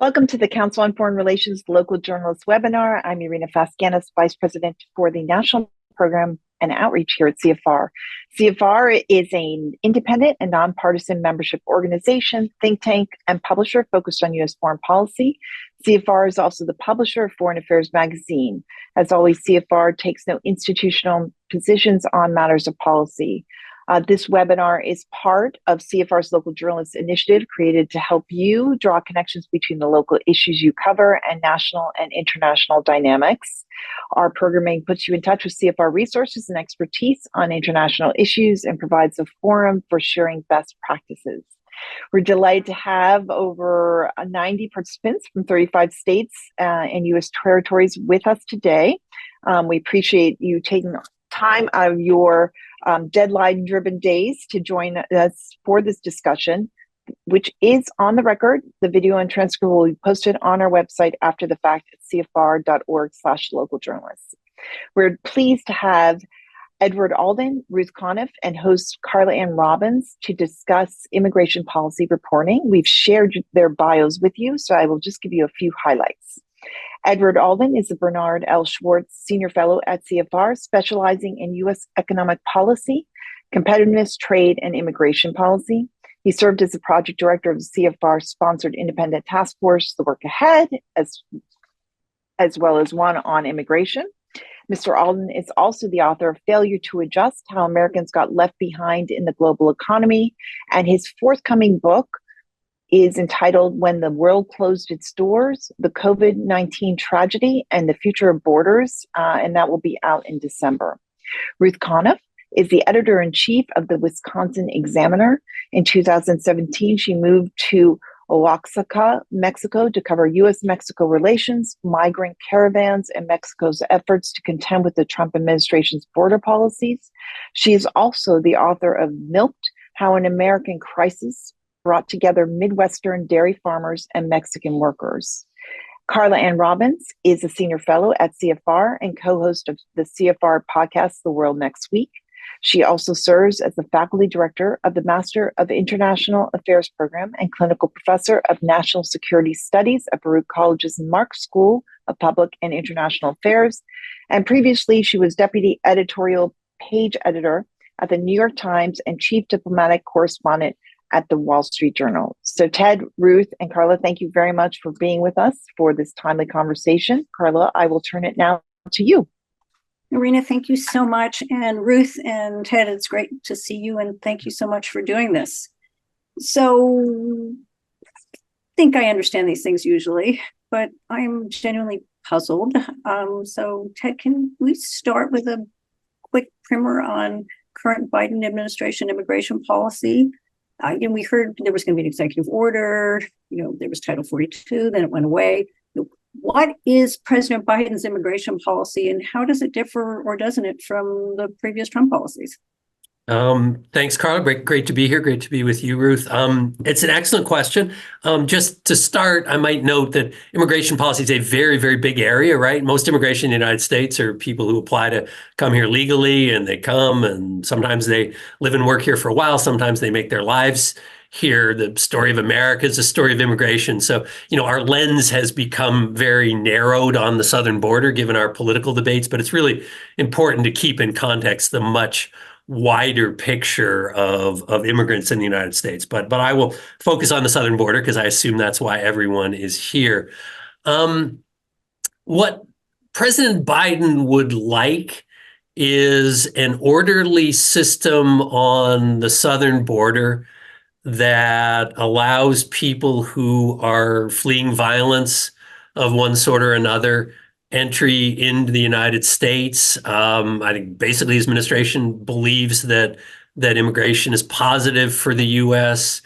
Welcome to the Council on Foreign Relations Local Journalist webinar. I'm Irina Faskianis, Vice President for the National Program and Outreach here at CFR. CFR is an independent and nonpartisan membership organization, think tank, and publisher focused on U.S. foreign policy. CFR is also the publisher of Foreign Affairs magazine. As always, CFR takes no institutional positions on matters of policy. This webinar is part of CFR's Local Journalists Initiative, created to help you draw connections between the local issues you cover and national and international dynamics. Our programming puts you in touch with CFR resources and expertise on international issues and provides a forum for sharing best practices. We're delighted to have over 90 participants from 35 states and U.S. territories with us today. We appreciate you taking time out of your deadline-driven days to join us for this discussion, which is on the record. The video and transcript will be posted on our website after the fact at cfr.org/localjournalists. We're pleased to have Edward Alden, Ruth Conniff, and host Carla Ann Robbins to discuss immigration policy reporting. We've shared their bios with you, so I will just give you a few highlights. Edward Alden is the Bernard L. Schwartz Senior Fellow at CFR, specializing in U.S. economic policy, competitiveness, trade, and immigration policy. He served as the project director of the CFR-sponsored independent task force, The Work Ahead, as well as one on immigration. Mr. Alden is also the author of Failure to Adjust: How Americans Got Left Behind in the Global Economy, and his forthcoming book is entitled When the World Closed Its Doors, the COVID-19 Tragedy and the Future of Borders, and that will be out in December. Ruth Conniff is the editor-in-chief of the Wisconsin Examiner. In 2017, she moved to Oaxaca, Mexico, to cover U.S.-Mexico relations, migrant caravans, and Mexico's efforts to contend with the Trump administration's border policies. She is also the author of Milked: How an American Crisis brought together Midwestern dairy farmers and Mexican workers. Carla Ann Robbins is a senior fellow at CFR and co-host of the CFR podcast, The World Next Week. She also serves as the faculty director of the Master of International Affairs program and clinical professor of National Security Studies at Baruch College's Mark School of Public and International Affairs. And previously, she was deputy editorial page editor at the New York Times and chief diplomatic correspondent at the Wall Street Journal. So Ted, Ruth, and Carla, thank you very much for being with us for this timely conversation. Carla, I will turn it now to you. Irina, thank you so much. And Ruth and Ted, it's great to see you, and thank you so much for doing this. So I think I understand these things usually, but I'm genuinely puzzled. So Ted, can we start with a quick primer on current Biden administration immigration policy? We heard there was going to be an executive order, there was Title 42, then it went away. What is President Biden's immigration policy, and how does it differ, or doesn't it, from the previous Trump policies? Thanks, Carla. Great to be here. Great to be with you, Ruth. It's an excellent question. Just to start, I might note that immigration policy is a very, very big area, right? Most immigration in the United States are people who apply to come here legally, and they come, and sometimes they live and work here for a while. Sometimes they make their lives here. The story of America is a story of immigration. So, our lens has become very narrowed on the southern border, given our political debates, but it's really important to keep in context the much wider picture of immigrants in the United States. But I will focus on the southern border because I assume that's why everyone is here. What President Biden would like is an orderly system on the southern border that allows people who are fleeing violence of one sort or another entry into the United States. I think basically his administration believes that immigration is positive for the U.S.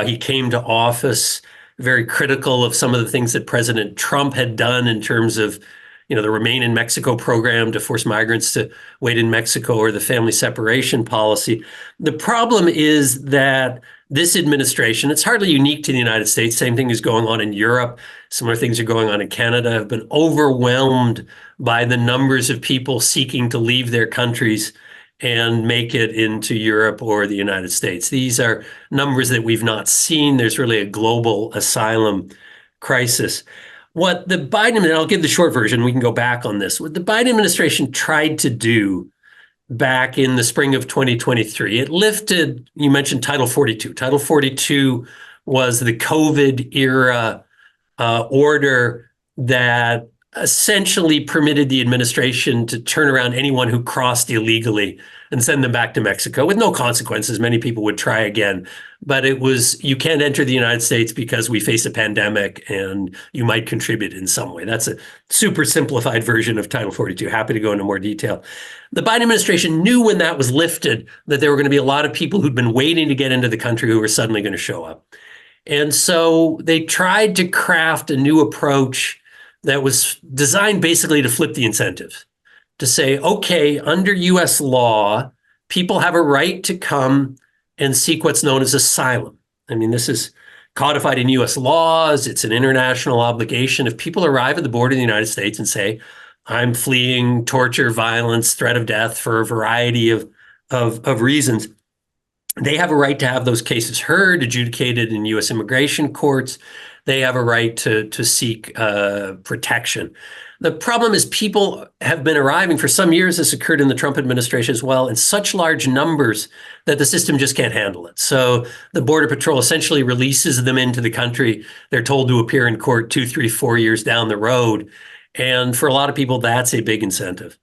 He came to office very critical of some of the things that President Trump had done in terms of, the Remain in Mexico program to force migrants to wait in Mexico, or the family separation policy. The problem is that this administration, it's hardly unique to the United States. Same thing is going on in Europe. Similar things are going on in Canada, have been overwhelmed by the numbers of people seeking to leave their countries and make it into Europe or the United States. These are numbers that we've not seen. There's really a global asylum crisis. What the Biden, and I'll give the short version, we can go back on this. What the Biden administration tried to do back in the spring of 2023, it lifted, you mentioned Title 42. Title 42 was the COVID era order that essentially permitted the administration to turn around anyone who crossed illegally and send them back to Mexico with no consequences. Many people would try again, but it was, you can't enter the United States because we face a pandemic and you might contribute in some way. That's a super simplified version of Title 42. Happy to go into more detail. The Biden administration knew when that was lifted that there were going to be a lot of people who'd been waiting to get into the country who were suddenly going to show up. And so they tried to craft a new approach that was designed basically to flip the incentives, to say, okay, under US law, people have a right to come and seek what's known as asylum. I mean, this is codified in US laws. It's an international obligation. If people arrive at the border of the United States and say, I'm fleeing torture, violence, threat of death for a variety of reasons, they have a right to have those cases heard, adjudicated in US immigration courts. They have a right to seek protection. The problem is people have been arriving for some years. This occurred in the Trump administration as well, in such large numbers that the system just can't handle it. So the Border Patrol essentially releases them into the country. They're told to appear in court 2, 3, 4 years down the road. And for a lot of people, that's a big incentive.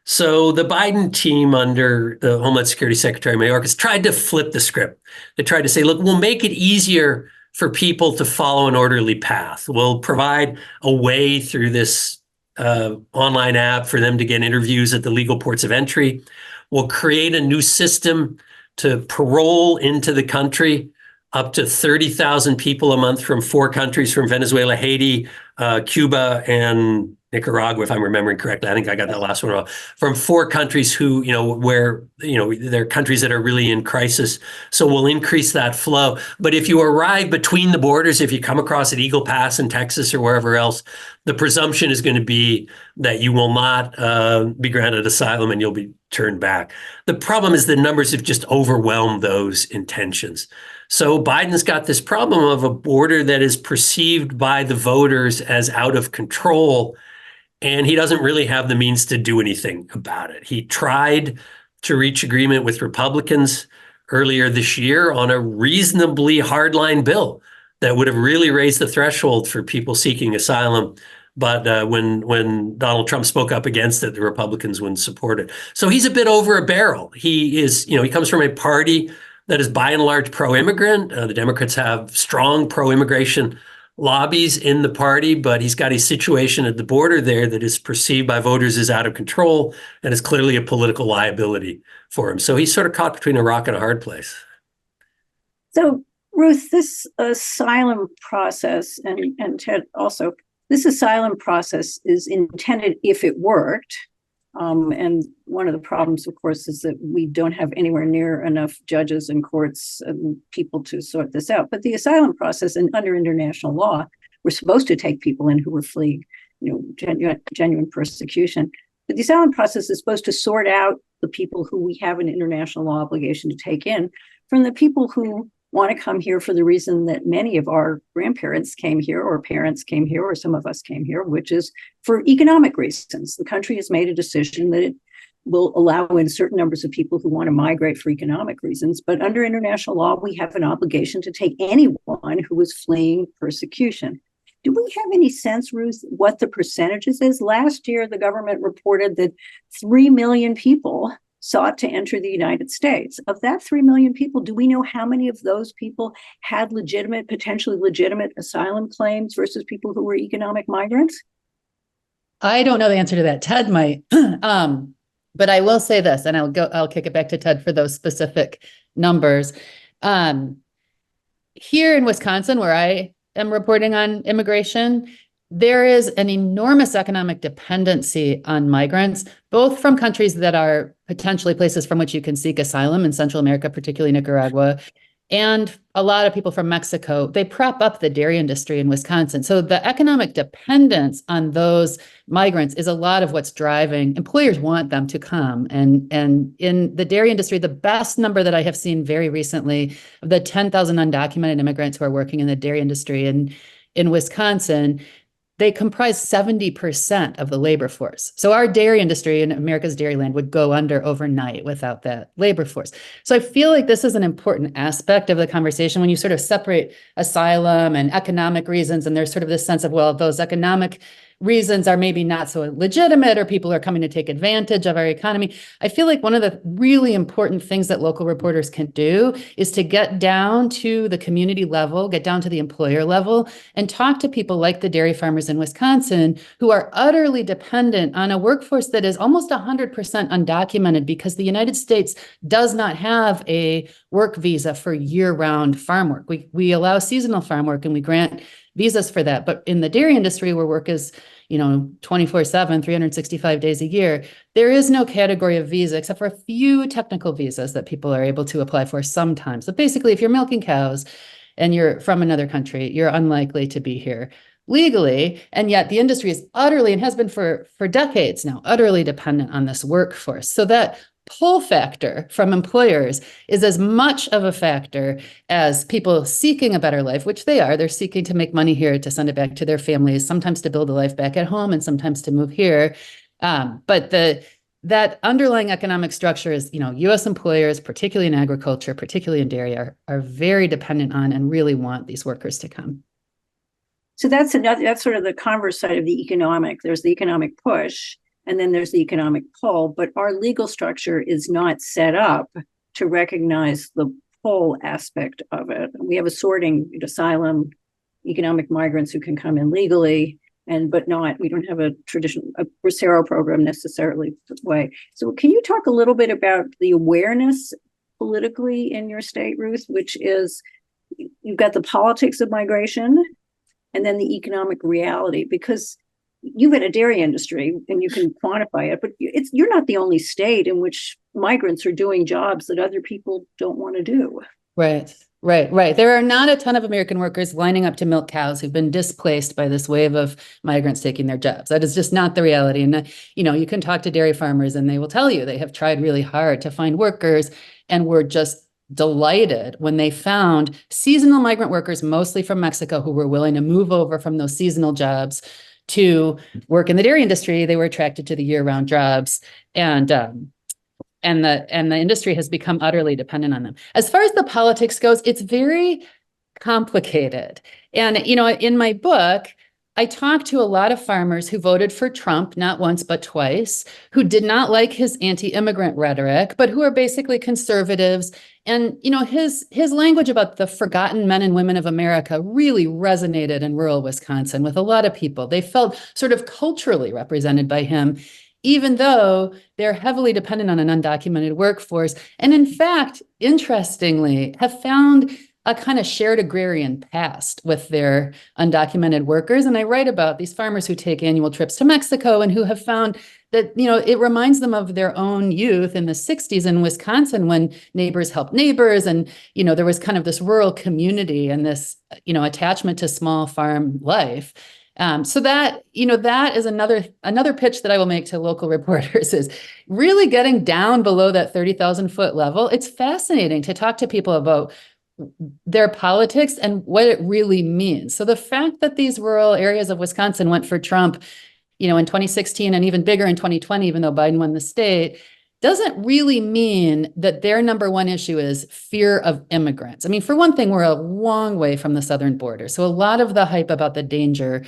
So the Biden team under the Homeland Security Secretary Mayorkas tried to flip the script. They tried to say, look, we'll make it easier for people to follow an orderly path. We'll provide a way through this online app for them to get interviews at the legal ports of entry. We'll create a new system to parole into the country up to 30,000 people a month from 4 countries, from Venezuela, Haiti, Cuba, and Nicaragua, if I'm remembering correctly. I think I got that last one wrong. From 4 countries who, where, they're countries that are really in crisis. So we'll increase that flow. But if you arrive between the borders, if you come across at Eagle Pass in Texas or wherever else, the presumption is going to be that you will not be granted asylum and you'll be turned back. The problem is the numbers have just overwhelmed those intentions. So Biden's got this problem of a border that is perceived by the voters as out of control, and he doesn't really have the means to do anything about it. He tried to reach agreement with Republicans earlier this year on a reasonably hardline bill that would have really raised the threshold for people seeking asylum. But when Donald Trump spoke up against it, the Republicans wouldn't support it. So he's a bit over a barrel. He is, he comes from a party that is by and large pro-immigrant. The Democrats have strong pro-immigration lobbies in the party, but he's got a situation at the border there that is perceived by voters as out of control and is clearly a political liability for him. So he's sort of caught between a rock and a hard place. So, Ruth, this asylum process, and Ted also, this asylum process is intended, if it worked, and one of the problems, of course, is that we don't have anywhere near enough judges and courts and people to sort this out. But the asylum process, and under international law, we're supposed to take people in who were fleeing, genuine persecution. But the asylum process is supposed to sort out the people who we have an international law obligation to take in from the people who want to come here for the reason that many of our grandparents came here, or parents came here, or some of us came here, which is for economic reasons. The country has made a decision that it will allow in certain numbers of people who want to migrate for economic reasons. But under international law, we have an obligation to take anyone who is fleeing persecution. Do we have any sense, Ruth, what the percentages is? Last year, the government reported that 3 million people sought to enter the United States. Of that 3 million people, do we know how many of those people had potentially legitimate asylum claims versus people who were economic migrants? I don't know the answer to that. Ted might. But I will say this, and I'll kick it back to Ted for those specific numbers. Here in Wisconsin, where I am reporting on immigration, there is an enormous economic dependency on migrants, both from countries that are potentially places from which you can seek asylum in Central America, particularly Nicaragua, and a lot of people from Mexico. They prop up the dairy industry in Wisconsin. So the economic dependence on those migrants is a lot of what's driving. Employers want them to come. And in the dairy industry, the best number that I have seen very recently of the 10,000 undocumented immigrants who are working in the dairy industry in Wisconsin, they comprise 70% of the labor force. So our dairy industry in America's Dairyland would go under overnight without that labor force. So I feel like this is an important aspect of the conversation when you sort of separate asylum and economic reasons, and there's sort of this sense of, well, those economic reasons are maybe not so legitimate, or people are coming to take advantage of our economy. I feel like one of the really important things that local reporters can do is to get down to the community level, get down to the employer level, and talk to people like the dairy farmers in Wisconsin who are utterly dependent on a workforce that is almost 100% undocumented, because the United States does not have a work visa for year-round farm work. We allow seasonal farm work, and we grant visas for that. But in the dairy industry, where work is, 24/7, 365 days a year, there is no category of visa except for a few technical visas that people are able to apply for sometimes. But basically, if you're milking cows and you're from another country, you're unlikely to be here legally. And yet the industry is utterly, and has been for decades now, utterly dependent on this workforce. So that pull factor from employers is as much of a factor as people seeking a better life, which they are. They're seeking to make money here to send it back to their families, sometimes to build a life back at home and sometimes to move here. But that underlying economic structure is, U.S. employers, particularly in agriculture, particularly in dairy, are very dependent on and really want these workers to come. So that's sort of the converse side of the economic. There's the economic push, and then there's the economic pull, but our legal structure is not set up to recognize the pull aspect of it. We have a sorting, asylum, economic migrants who can come in legally, but we don't have a Bracero program necessarily that way. So can you talk a little bit about the awareness politically in your state, Ruth, which is, you've got the politics of migration and then the economic reality, because you've got a dairy industry and you can quantify it, but you're not the only state in which migrants are doing jobs that other people don't want to do. Right. There are not a ton of American workers lining up to milk cows who've been displaced by this wave of migrants taking their jobs. That is just not the reality. And, you can talk to dairy farmers and they will tell you they have tried really hard to find workers, and were just delighted when they found seasonal migrant workers, mostly from Mexico, who were willing to move over from those seasonal jobs to work in the dairy industry. They were attracted to the year-round jobs, and the industry has become utterly dependent on them. As far as the politics goes, it's very complicated. And, in my book, I talked to a lot of farmers who voted for Trump, not once, but twice, who did not like his anti-immigrant rhetoric, but who are basically conservatives. And, his language about the forgotten men and women of America really resonated in rural Wisconsin with a lot of people. They felt sort of culturally represented by him, even though they're heavily dependent on an undocumented workforce. And in fact, interestingly, have found a kind of shared agrarian past with their undocumented workers. And I write about these farmers who take annual trips to Mexico and who have found that, it reminds them of their own youth in the 60s in Wisconsin, when neighbors helped neighbors. And, there was kind of this rural community and this, attachment to small farm life. So that is another pitch that I will make to local reporters, is really getting down below that 30,000 foot level. It's fascinating to talk to people about their politics and what it really means. So the fact that these rural areas of Wisconsin went for Trump, in 2016 and even bigger in 2020, even though Biden won the state, doesn't really mean that their number one issue is fear of immigrants. I mean, for one thing, we're a long way from the southern border. So a lot of the hype about the danger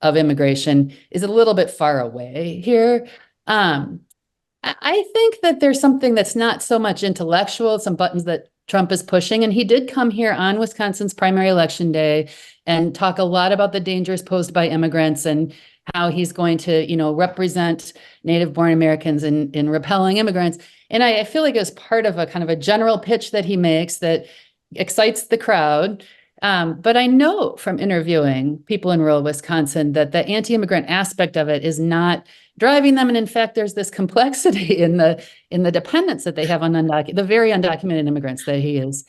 of immigration is a little bit far away here. I think that there's something that's not so much intellectual, some buttons that Trump is pushing. And he did come here on Wisconsin's primary election day and talk a lot about the dangers posed by immigrants and how he's going to, represent native-born Americans in repelling immigrants. And I feel like it was part of a kind of a general pitch that he makes that excites the crowd. But I know from interviewing people in rural Wisconsin that the anti-immigrant aspect of it is not driving them. And in fact, there's this complexity in the dependence that they have on the very undocumented immigrants that he is,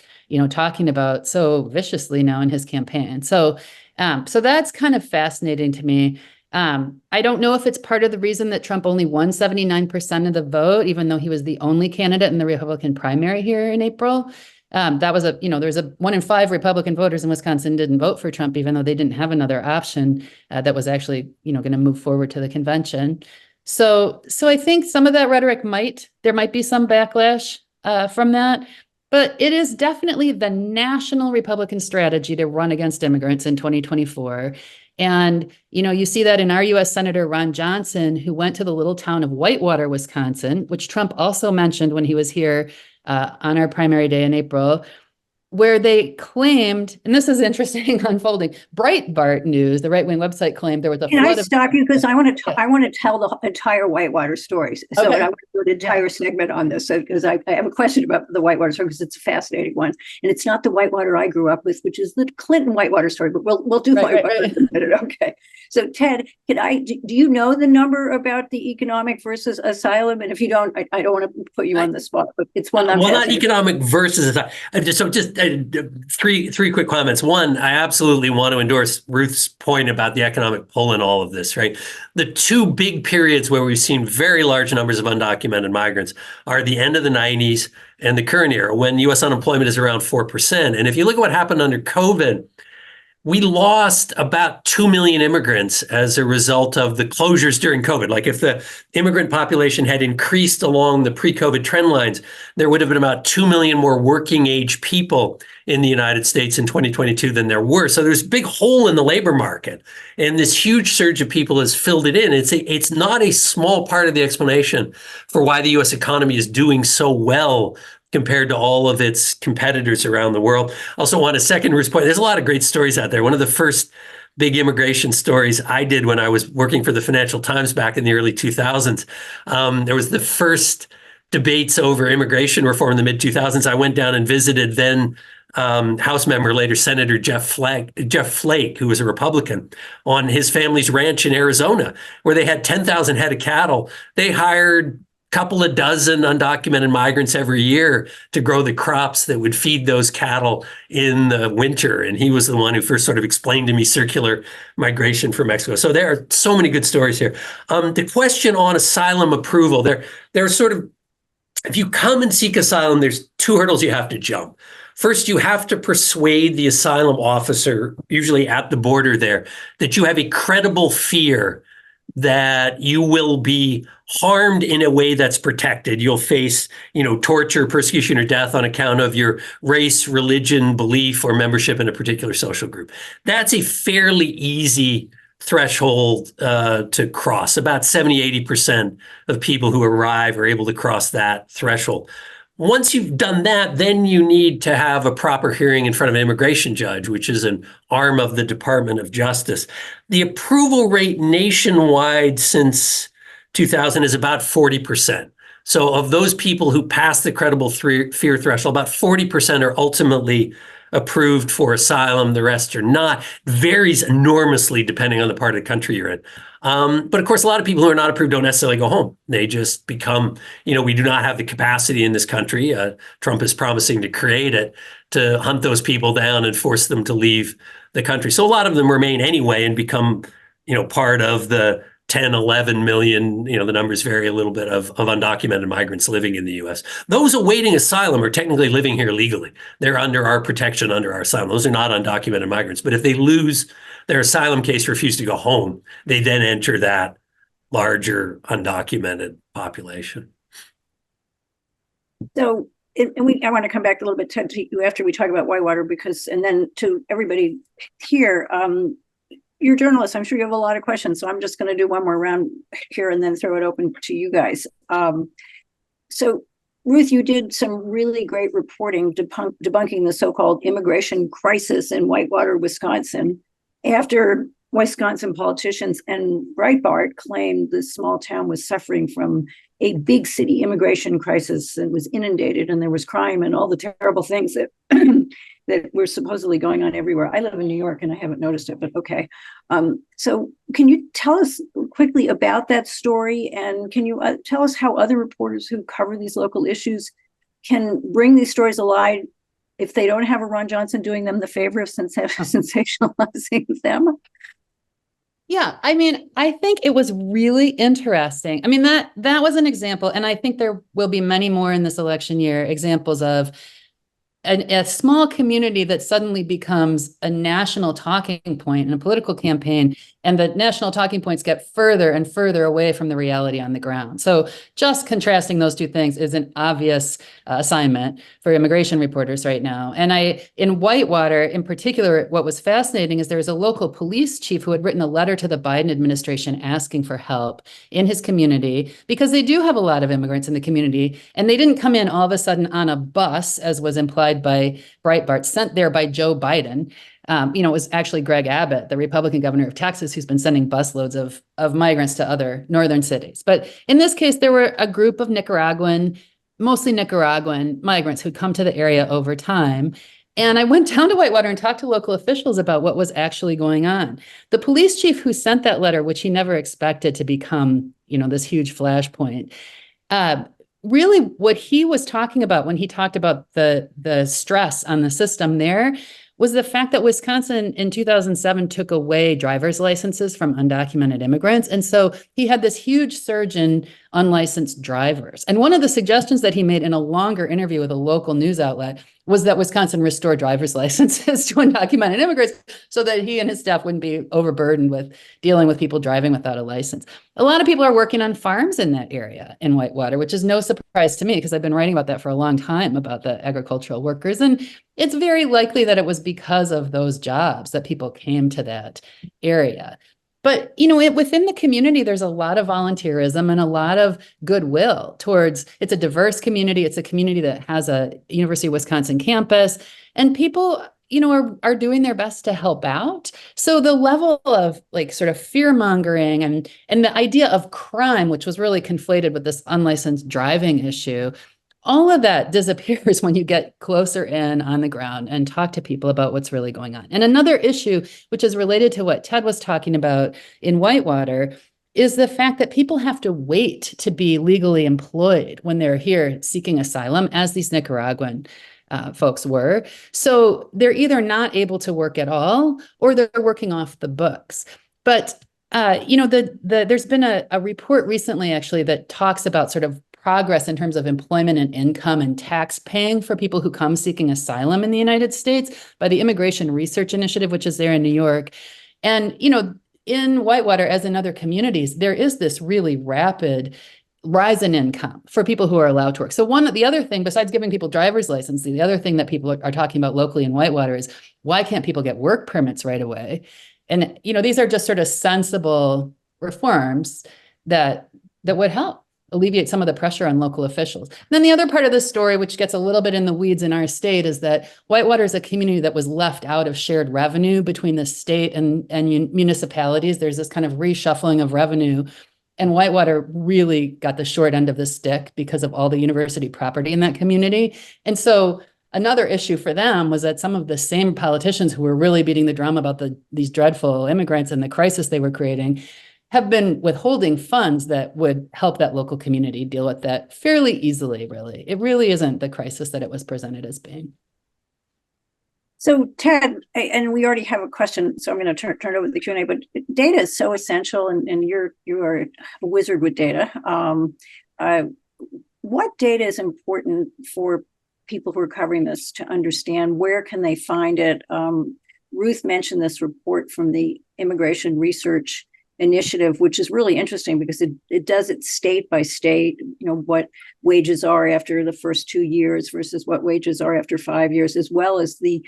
talking about so viciously now in his campaign. So that's kind of fascinating to me. I don't know if it's part of the reason that Trump only won 79% of the vote, even though he was the only candidate in the Republican primary here in April. That was there's a 1 in 5 Republican voters in Wisconsin didn't vote for Trump, even though they didn't have another option that was actually, going to move forward to the convention. So I think some of that rhetoric there might be some backlash from that, but it is definitely the national Republican strategy to run against immigrants in 2024. And, you see that in our U.S. Senator Ron Johnson, who went to the little town of Whitewater, Wisconsin, which Trump also mentioned when he was here on our primary day in April, where they claimed, and this is interesting unfolding, Breitbart News, the right-wing website, claimed there was a Can I flood of... stop you? Because I want to tell the entire Whitewater story. So Okay. I want to do an entire segment on this because I have a question about the Whitewater story because it's a fascinating one. And it's not the Whitewater I grew up with, which is the Clinton Whitewater story, but we'll do Right, Whitewater right. in a minute. Okay. So Ted, do you know the number about the economic versus asylum? And if you don't, I don't want to put you on the spot, but it's one I'm Well, not fascinated. economic versus just three quick comments. One, I absolutely want to endorse Ruth's point about the economic pull in all of this, right? The two big periods where we've seen very large numbers of undocumented migrants are the end of the 90s and the current era, when U.S. unemployment is around 4%. And if you look at what happened under COVID, we lost about 2 million immigrants as a result of the closures during COVID. Like if the immigrant population had increased along the pre-COVID trend lines, there would have been about 2 million more working age people in the United States in 2022 than there were. So there's a big hole in the labor market. And this huge surge of people has filled it in. It's not a small part of the explanation for why the US economy is doing so well compared to all of its competitors around the world. Also want to second Ruth's point. There's a lot of great stories out there. One of the first big immigration stories I did when I was working for the Financial Times back in the early 2000s, there was the first debates over immigration reform in the mid 2000s. I went down and visited then House member, later Senator Jeff Flake, who was a Republican, on his family's ranch in Arizona, where they had 10,000 head of cattle. They hired couple of dozen undocumented migrants every year to grow the crops that would feed those cattle in the winter. And he was the one who first sort of explained to me circular migration from Mexico. So there are so many good stories here. The question on asylum approval, there are sort of, if you come and seek asylum, there's 2 hurdles you have to jump. First, you have to persuade the asylum officer, usually at the border there, that you have a credible fear that you will be harmed in a way that's protected. You'll face, torture, persecution, or death on account of your race, religion, belief, or membership in a particular social group. That's a fairly easy threshold to cross. About 70-80% of people who arrive are able to cross that threshold. Once you've done that, then you need to have a proper hearing in front of an immigration judge, which is an arm of the Department of Justice. The approval rate nationwide since 2000 is about 40%. So of those people who pass the credible fear threshold, about 40% are ultimately approved for asylum. The rest are not. Varies enormously depending on the part of the country you're in. But of course, a lot of people who are not approved don't necessarily go home. They just become, we do not have the capacity in this country. Trump is promising to create it, to hunt those people down and force them to leave the country. So a lot of them remain anyway and become, part of the 10, 11 million, the numbers vary a little bit, of undocumented migrants living in the U.S. Those awaiting asylum are technically living here legally. They're under our protection, under our asylum. Those are not undocumented migrants. But if they lose their asylum case, refuse to go home, they then enter that larger undocumented population. So, I want to come back a little bit to you after we talk about Whitewater, and then to everybody here, you're journalists. I'm sure you have a lot of questions. So I'm just going to do one more round here and then throw it open to you guys. So Ruth, you did some really great reporting debunking the so-called immigration crisis in Whitewater, Wisconsin, after Wisconsin politicians and Breitbart claimed the small town was suffering from a big city immigration crisis and was inundated, and there was crime and all the terrible things that that were supposedly going on everywhere. I live in New York and I haven't noticed it, but okay. So can you tell us quickly about that story, and can you tell us how other reporters who cover these local issues can bring these stories alive if they don't have a Ron Johnson doing them the favor of sensationalizing them? Yeah, I think it was really interesting. That was an example, and I think there will be many more in this election year, examples of a small community that suddenly becomes a national talking point in a political campaign, and the national talking points get further and further away from the reality on the ground. So just contrasting those two things is an obvious assignment for immigration reporters right now. And in Whitewater in particular, what was fascinating is there was a local police chief who had written a letter to the Biden administration asking for help in his community, because they do have a lot of immigrants in the community, and they didn't come in all of a sudden on a bus, as was implied by Breitbart, sent there by Joe Biden. It was actually Greg Abbott, the Republican governor of Texas, who's been sending busloads of migrants to other northern cities. But in this case, there were a group of mostly Nicaraguan migrants who'd come to the area over time. And I went down to Whitewater and talked to local officials about what was actually going on. The police chief who sent that letter, which he never expected to become, this huge flashpoint, really what he was talking about when he talked about the stress on the system there was the fact that Wisconsin in 2007 took away driver's licenses from undocumented immigrants. And so he had this huge surge in unlicensed drivers. And one of the suggestions that he made in a longer interview with a local news outlet was that Wisconsin restore driver's licenses to undocumented immigrants so that he and his staff wouldn't be overburdened with dealing with people driving without a license. A lot of people are working on farms in that area in Whitewater, which is no surprise to me because I've been writing about that for a long time, about the agricultural workers. And it's very likely that it was because of those jobs that people came to that area. But, within the community, there's a lot of volunteerism and a lot of goodwill towards, it's a diverse community. It's a community that has a University of Wisconsin campus, and people, are doing their best to help out. So the level of sort of fear mongering and the idea of crime, which was really conflated with this unlicensed driving issue, all of that disappears when you get closer in on the ground and talk to people about what's really going on. And another issue, which is related to what Ted was talking about in Whitewater, is the fact that people have to wait to be legally employed when they're here seeking asylum, as these Nicaraguan folks were. So they're either not able to work at all, or they're working off the books. But there's been a report recently, actually, that talks about sort of progress in terms of employment and income and tax paying for people who come seeking asylum in the United States by the Immigration Research Initiative, which is there in New York. And, in Whitewater, as in other communities, there is this really rapid rise in income for people who are allowed to work. So the other thing, besides giving people driver's license, the other thing that people are talking about locally in Whitewater is, why can't people get work permits right away? And, these are just sort of sensible reforms that would help alleviate some of the pressure on local officials. And then the other part of the story, which gets a little bit in the weeds in our state, is that Whitewater is a community that was left out of shared revenue between the state and municipalities. There's this kind of reshuffling of revenue. And Whitewater really got the short end of the stick because of all the university property in that community. And so another issue for them was that some of the same politicians who were really beating the drum about these dreadful immigrants and the crisis they were creating have been withholding funds that would help that local community deal with that fairly easily, really. It really isn't the crisis that it was presented as being. So Ted, and we already have a question, so I'm going to turn over the Q&A, but data is so essential, and you are a wizard with data. What data is important for people who are covering this to understand? Where can they find it? Ruth mentioned this report from the Immigration Research Initiative, which is really interesting because it does it state by state, what wages are after the first 2 years versus what wages are after 5 years, as well as the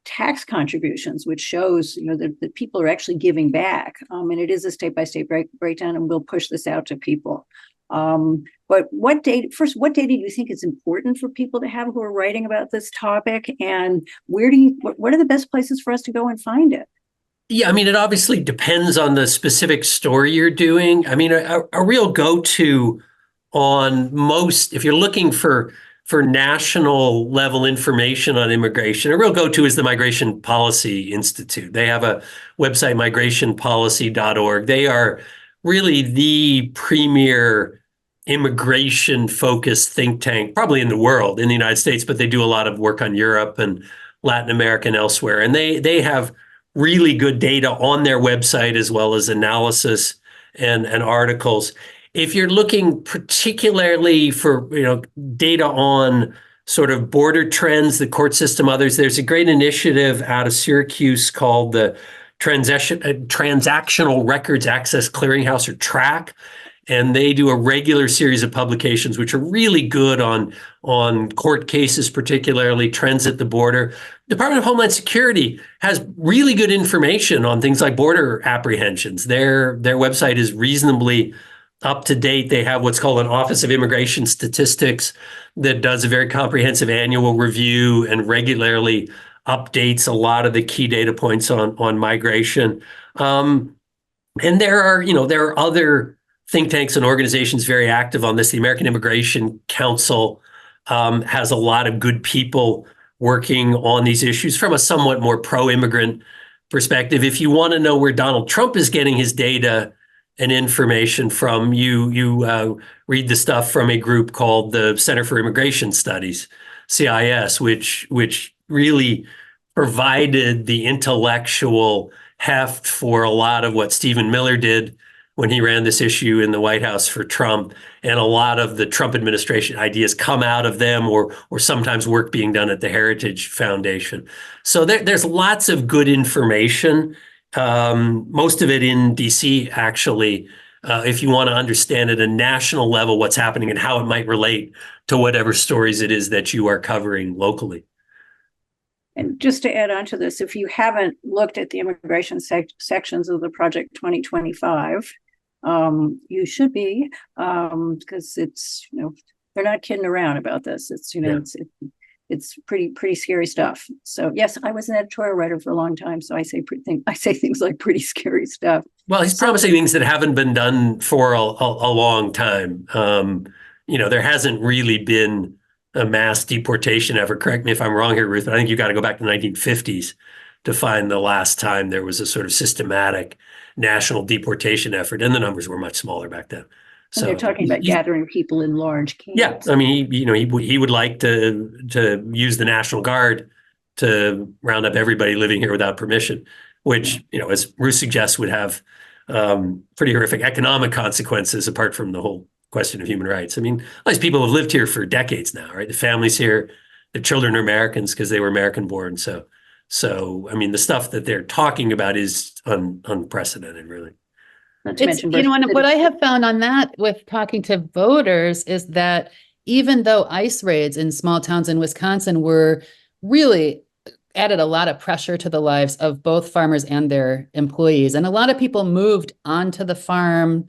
tax contributions, which shows, that people are actually giving back. And it is a state by state breakdown, and we'll push this out to people. But what data do you think is important for people to have who are writing about this topic? And what are the best places for us to go and find it? Yeah, it obviously depends on the specific story you're doing. A real go-to on most, if you're looking for national level information on immigration, a real go-to is the Migration Policy Institute. They have a website, migrationpolicy.org. They are really the premier immigration-focused think tank, probably in the world, in the United States, but they do a lot of work on Europe and Latin America and elsewhere. And they have really good data on their website, as well as analysis and articles. If you're looking particularly for data on sort of border trends, the court system, others. There's a great initiative out of Syracuse called the Transactional Records Access Clearinghouse, or TRAC. And they do a regular series of publications, which are really good on court cases, particularly trends at the border. Department of Homeland Security has really good information on things like border apprehensions. Their website is reasonably up to date. They have what's called an Office of Immigration Statistics that does a very comprehensive annual review and regularly updates a lot of the key data points on migration. And there are other think tanks and organizations very active on this. The American Immigration Council has a lot of good people working on these issues from a somewhat more pro-immigrant perspective. If you want to know where Donald Trump is getting his data and information from, you read the stuff from a group called the Center for Immigration Studies, CIS, which really provided the intellectual heft for a lot of what Stephen Miller did when he ran this issue in the White House for Trump. And a lot of the Trump administration ideas come out of them, or sometimes work being done at the Heritage Foundation. So there's lots of good information, most of it in DC, actually, if you want to understand at a national level what's happening and how it might relate to whatever stories it is that you are covering locally. And just to add on to this, if you haven't looked at the immigration sections of the Project 2025, you should be, because it's, they're not kidding around about this. It's, it's pretty scary stuff. So yes, I was an editorial writer for a long time, so I say things like pretty scary stuff. Well, he's promising things that haven't been done for a long time. There hasn't really been a mass deportation effort. Correct me if I'm wrong here, Ruth, but I think you got to go back to the 1950s to find the last time there was a sort of systematic national deportation effort, and the numbers were much smaller back then. So they're talking about gathering people in large camps. Yeah, I mean, he would like to use the National Guard to round up everybody living here without permission, which, as Ruth suggests, would have pretty horrific economic consequences apart from the whole question of human rights. I mean, all these people have lived here for decades now, right? The families here, the children are Americans because they were American born. So I mean, the stuff that they're talking about is unprecedented, really. Not to mention, what I have found on that with talking to voters is that even though ICE raids in small towns in Wisconsin were really added a lot of pressure to the lives of both farmers and their employees, and a lot of people moved onto the farm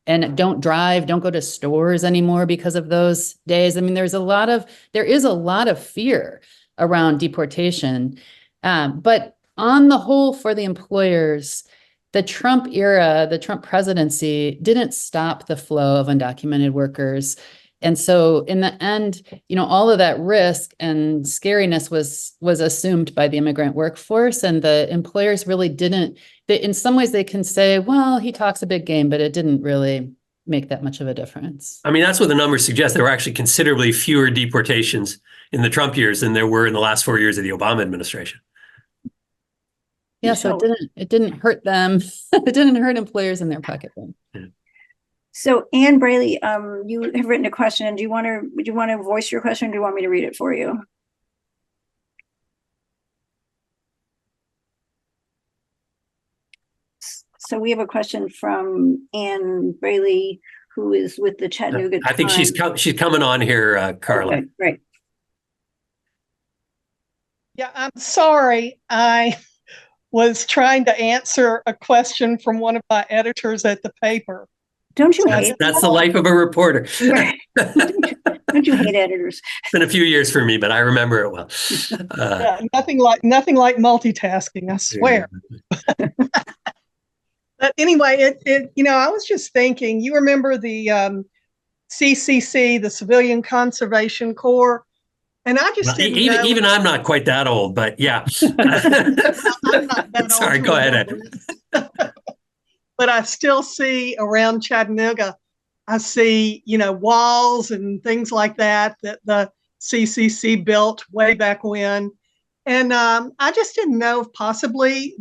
and don't go to stores anymore because of those days. I mean, there is a lot of fear around deportation. But on the whole, for the employers, the Trump era, the Trump presidency didn't stop the flow of undocumented workers. And so in the end, all of that risk and scariness was assumed by the immigrant workforce, and the employers really didn't. In some ways, they can say, well, he talks a big game, but it didn't really make that much of a difference. I mean, that's what the numbers suggest. There were actually considerably fewer deportations in the Trump years than there were in the last 4 years of the Obama administration. Yeah, so it didn't hurt them. It didn't hurt employers in their pocketbook. Yeah. So Anne Braley, you have written a question. Would you want to voice your question, or do you want me to read it for you? So we have a question from Anne Braley, who is with the Chattanooga Times. I think she's coming on here, Carla. Okay, great. Yeah, I'm sorry. I was trying to answer a question from one of my editors at the paper. Don't you hate that's the life of a reporter. Don't you hate editors? It's been a few years for me, but I remember it well. Yeah, nothing like multitasking, I swear. But anyway, I was just thinking, you remember the CCC, the Civilian Conservation Corps? And I just didn't know. Even I'm not quite that old, but yeah. I'm not that Sorry, old, go ahead, Ed. But I still see around Chattanooga, I see, walls and things like that the CCC built way back when. And I just didn't know if possibly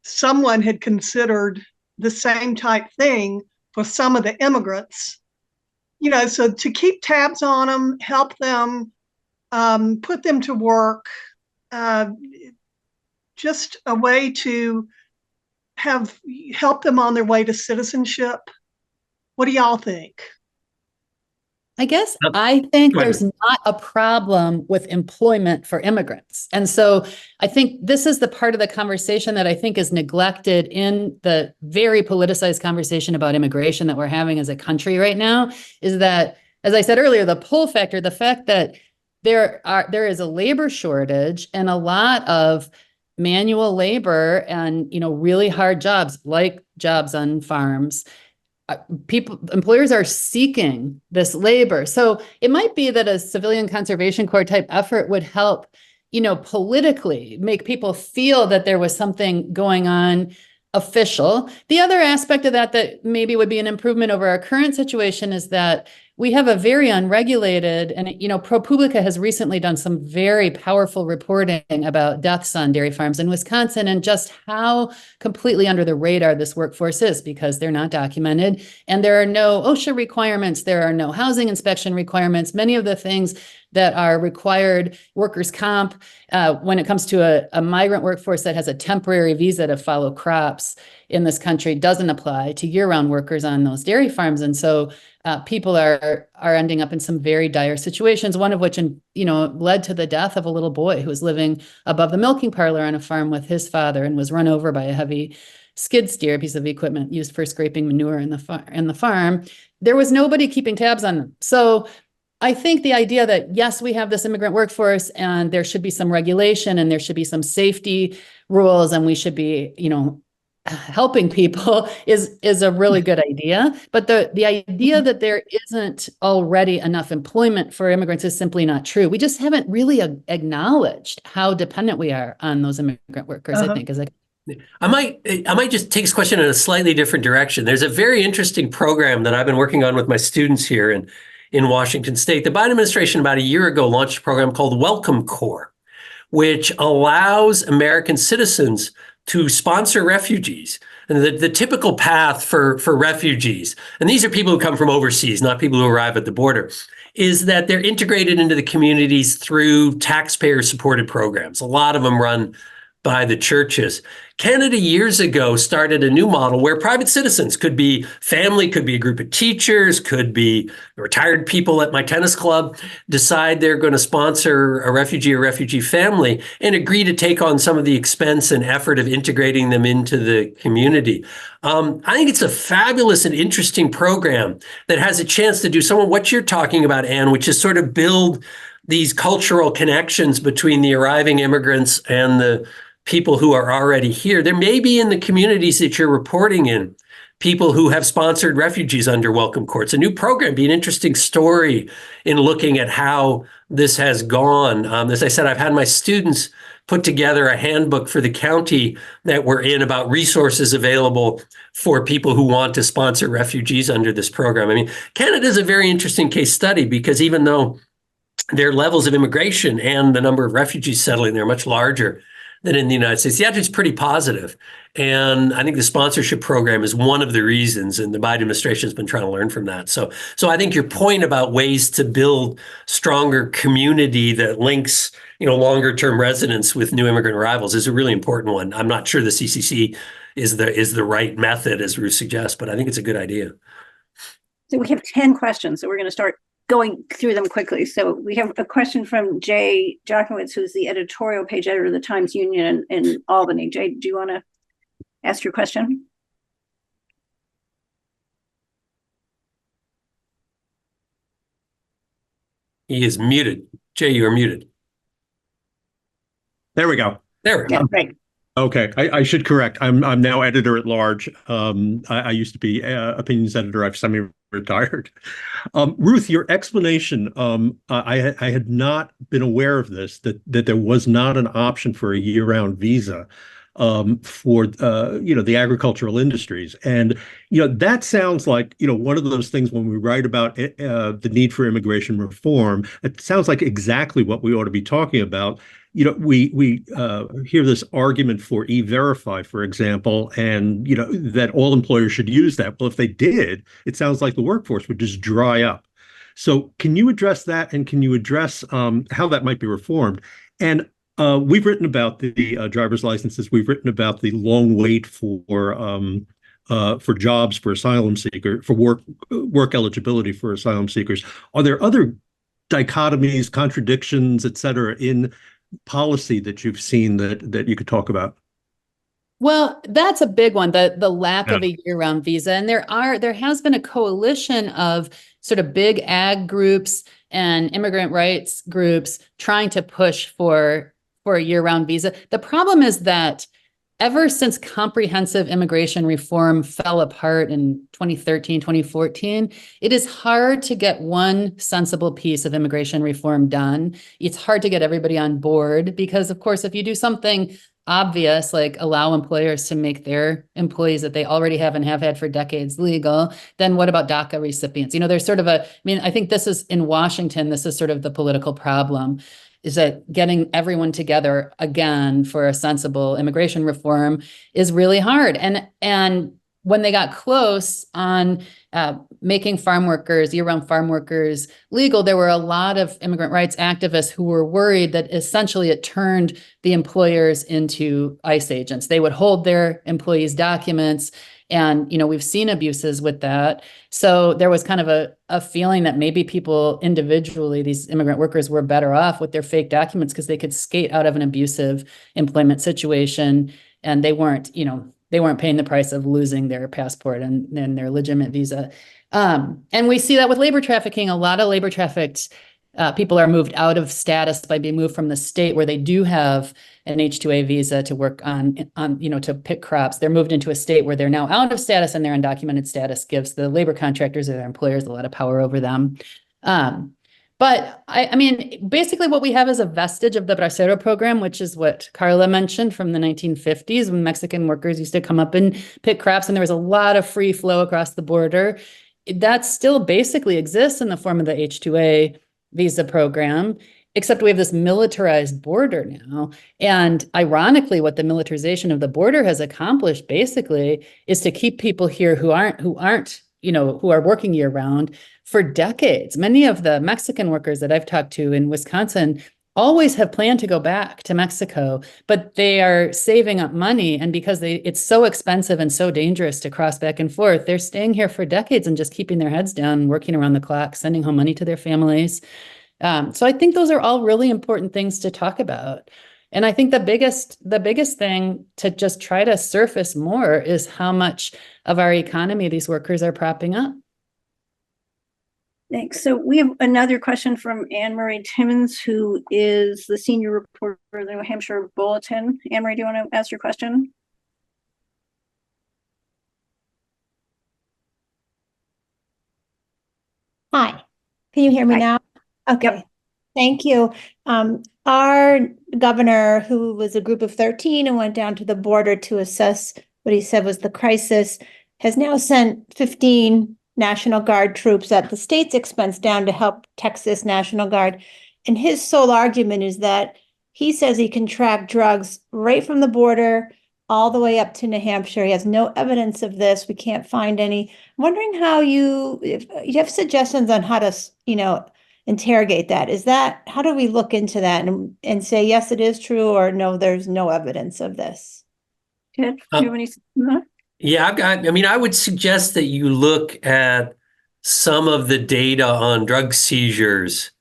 someone had considered the same type thing for some of the immigrants so to keep tabs on them, help them, put them to work, just a way to help them on their way to citizenship. What do y'all think? I guess I think go ahead. there's not a problem with employment for immigrants. And so I think this is the part of the conversation that I think is neglected in the very politicized conversation about immigration that we're having as a country right now, is that, as I said earlier, the pull factor, the fact that there is a labor shortage and a lot of manual labor and, really hard jobs like jobs on farms. Employers are seeking this labor. So it might be that a civilian conservation corps type effort would help, politically make people feel that there was something going on official. The other aspect of that maybe would be an improvement over our current situation is that we have a very unregulated, and ProPublica has recently done some very powerful reporting about deaths on dairy farms in Wisconsin and just how completely under the radar this workforce is because they're not documented and there are no OSHA requirements, there are no housing inspection requirements. Many of the things that are required workers' comp when it comes to a migrant workforce that has a temporary visa to follow crops in this country doesn't apply to year-round workers on those dairy farms. And so people are ending up in some very dire situations, one of which, led to the death of a little boy who was living above the milking parlor on a farm with his father and was run over by a heavy skid steer, a piece of equipment used for scraping manure in the farm. There was nobody keeping tabs on them. So I think the idea that, yes, we have this immigrant workforce and there should be some regulation and there should be some safety rules and we should be, helping people is a really good idea. But the idea that there isn't already enough employment for immigrants is simply not true. We just haven't really acknowledged how dependent we are on those immigrant workers, I think. I might just take this question in a slightly different direction. There's a very interesting program that I've been working on with my students here in Washington State. The Biden administration about a year ago launched a program called Welcome Corps, which allows American citizens to sponsor refugees. And the typical path for refugees, and these are people who come from overseas, not people who arrive at the border, is that they're integrated into the communities through taxpayer-supported programs. A lot of them run by the churches. Canada years ago started a new model where private citizens could be family, could be a group of teachers, could be retired people at my tennis club, decide they're going to sponsor a refugee or refugee family and agree to take on some of the expense and effort of integrating them into the community. I think it's a fabulous and interesting program that has a chance to do some of what you're talking about, Anne, which is sort of build these cultural connections between the arriving immigrants and the people who are already here. There may be in the communities that you're reporting in people who have sponsored refugees under Welcome Corps. It's a new program, be an interesting story in looking at how this has gone. As I said, I've had my students put together a handbook for the county that we're in about resources available for people who want to sponsor refugees under this program. I mean, Canada is a very interesting case study because even though their levels of immigration and the number of refugees settling there are much larger than in the United States, the attitude's pretty positive. And I think the sponsorship program is one of the reasons, and the Biden administration has been trying to learn from that. So I think your point about ways to build stronger community that links, longer term residents with new immigrant arrivals is a really important one. I'm not sure the CCC is the right method, as Ruth suggests, but I think it's a good idea. So we have 10 questions, so we're going to start going through them quickly. So we have a question from Jay Jockinowitz, who's the editorial page editor of the Times-Union in Albany. Jay, do you want to ask your question? He is muted. Jay, you are muted. There we go. There we go. Yeah, great. Okay, I should correct. I'm now editor at large. I used to be opinions editor. I've semi-retired. Ruth, your explanation. I had not been aware of this. That there was not an option for a year-round visa for the agricultural industries, and that sounds like one of those things when we write about the need for immigration reform. It sounds like exactly what we ought to be talking about. We hear this argument for E-Verify, for example, and that all employers should use that. Well, if they did, it sounds like the workforce would just dry up. So can you address that, and can you address how that might be reformed? And we've written about the driver's licenses. We've written about the long wait for jobs for asylum seekers, for work eligibility for asylum seekers. Are there other dichotomies, contradictions, et cetera, in policy that you've seen that you could talk about? Well, that's a big one, the lack of a year-round visa. And there has been a coalition of sort of big ag groups and immigrant rights groups trying to push for a year-round visa. The problem is that ever since comprehensive immigration reform fell apart in 2013, 2014, it is hard to get one sensible piece of immigration reform done. It's hard to get everybody on board because, of course, if you do something obvious, like allow employers to make their employees that they already have and have had for decades legal, then what about DACA recipients? There's sort of I think this is in Washington, this is sort of the political problem, is that getting everyone together again for a sensible immigration reform is really hard. And when they got close on making farm workers, year-round farm workers legal, there were a lot of immigrant rights activists who were worried that essentially it turned the employers into ICE agents. They would hold their employees' documents. And, we've seen abuses with that. So there was kind of a feeling that maybe people individually, these immigrant workers, were better off with their fake documents because they could skate out of an abusive employment situation. And they weren't paying the price of losing their passport and their legitimate visa. And we see that with labor trafficking. A lot of labor trafficked people are moved out of status by being moved from the state where they do have an H-2A visa to work on to pick crops. They're moved into a state where they're now out of status, and their undocumented status gives the labor contractors or their employers a lot of power over them. But I mean, basically what we have is a vestige of the Bracero program, which is what Carla mentioned from the 1950s, when Mexican workers used to come up and pick crops, and there was a lot of free flow across the border. That still basically exists in the form of the H-2A visa program, except we have this militarized border now. And ironically, what the militarization of the border has accomplished basically is to keep people here who are working year round for decades. Many of the Mexican workers that I've talked to in Wisconsin always have planned to go back to Mexico, but they are saving up money. And because it's so expensive and so dangerous to cross back and forth, they're staying here for decades and just keeping their heads down, working around the clock, sending home money to their families. So I think those are all really important things to talk about. And I think the biggest thing to just try to surface more is how much of our economy these workers are propping up. Thanks. So we have another question from Anne Marie Timmons, who is the senior reporter for the New Hampshire Bulletin. Anne Marie, do you want to ask your question? Hi, can you hear me Hi. now? Okay, Yep. Thank you. Our governor, who was a group of 13 and went down to the border to assess what he said was the crisis, has now sent 15 National Guard troops at the state's expense down to help Texas National Guard. And his sole argument is that he says he can track drugs right from the border all the way up to New Hampshire. He has no evidence of this. We can't find any. I'm wondering if you have suggestions on how to, interrogate that. How do we look into that and say, yes, it is true, or no, there's no evidence of this? Ted, do you have any? Yeah, I would suggest that you look at some of the data on drug seizures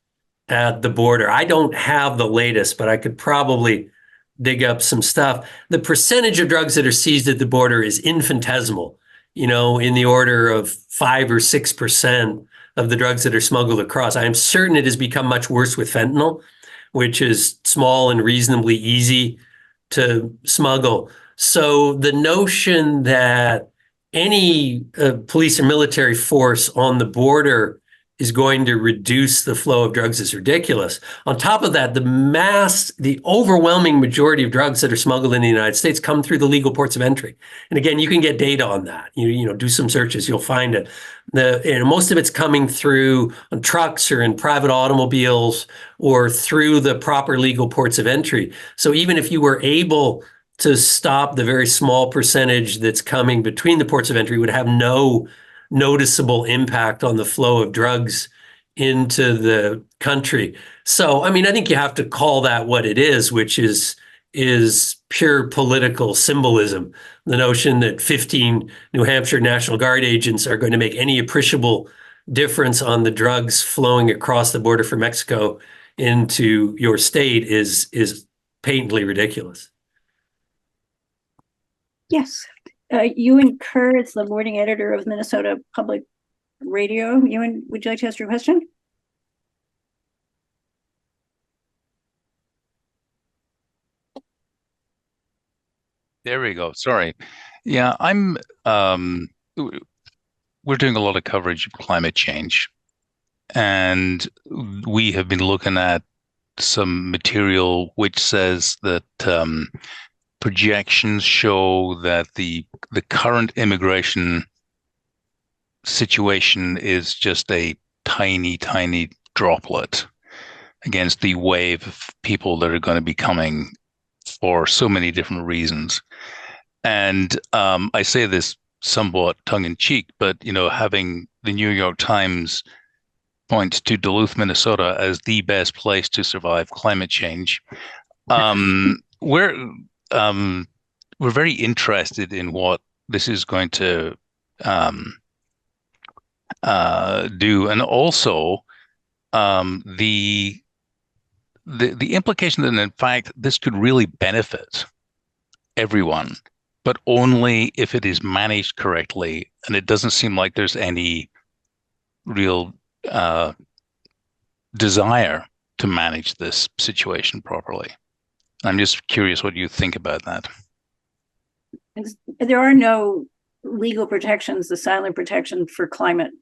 at the border. I don't have the latest, but I could probably dig up some stuff. The percentage of drugs that are seized at the border is infinitesimal, in the order of 5 or 6% of the drugs that are smuggled across. I am certain it has become much worse with fentanyl, which is small and reasonably easy to smuggle. So the notion that any police or military force on the border is going to reduce the flow of drugs is ridiculous. On top of that, the overwhelming majority of drugs that are smuggled in the United States come through the legal ports of entry. And again, you can get data on that. You do some searches, you'll find it. Most of it's coming through on trucks or in private automobiles or through the proper legal ports of entry. So even if you were able to stop the very small percentage that's coming between the ports of entry, would have no noticeable impact on the flow of drugs into the country. So, I mean, I think you have to call that what it is, which is pure political symbolism. The notion that 15 New Hampshire National Guard agents are going to make any appreciable difference on the drugs flowing across the border from Mexico into your state is patently ridiculous. Yes. Ewan Kerr is the morning editor of Minnesota Public Radio. Ewan, would you like to ask your question? There we go. Sorry. Yeah, we're doing a lot of coverage of climate change, and we have been looking at some material which says that projections show that the current immigration situation is just a tiny, tiny droplet against the wave of people that are going to be coming for so many different reasons. And I say this somewhat tongue-in-cheek, but having the New York Times point to Duluth, Minnesota as the best place to survive climate change, we're very interested in what this is going to do, and also the implication that in fact this could really benefit everyone, but only if it is managed correctly. And it doesn't seem like there's any real desire to manage this situation properly. I'm just curious what you think about that. There are no legal protections, asylum protection for climate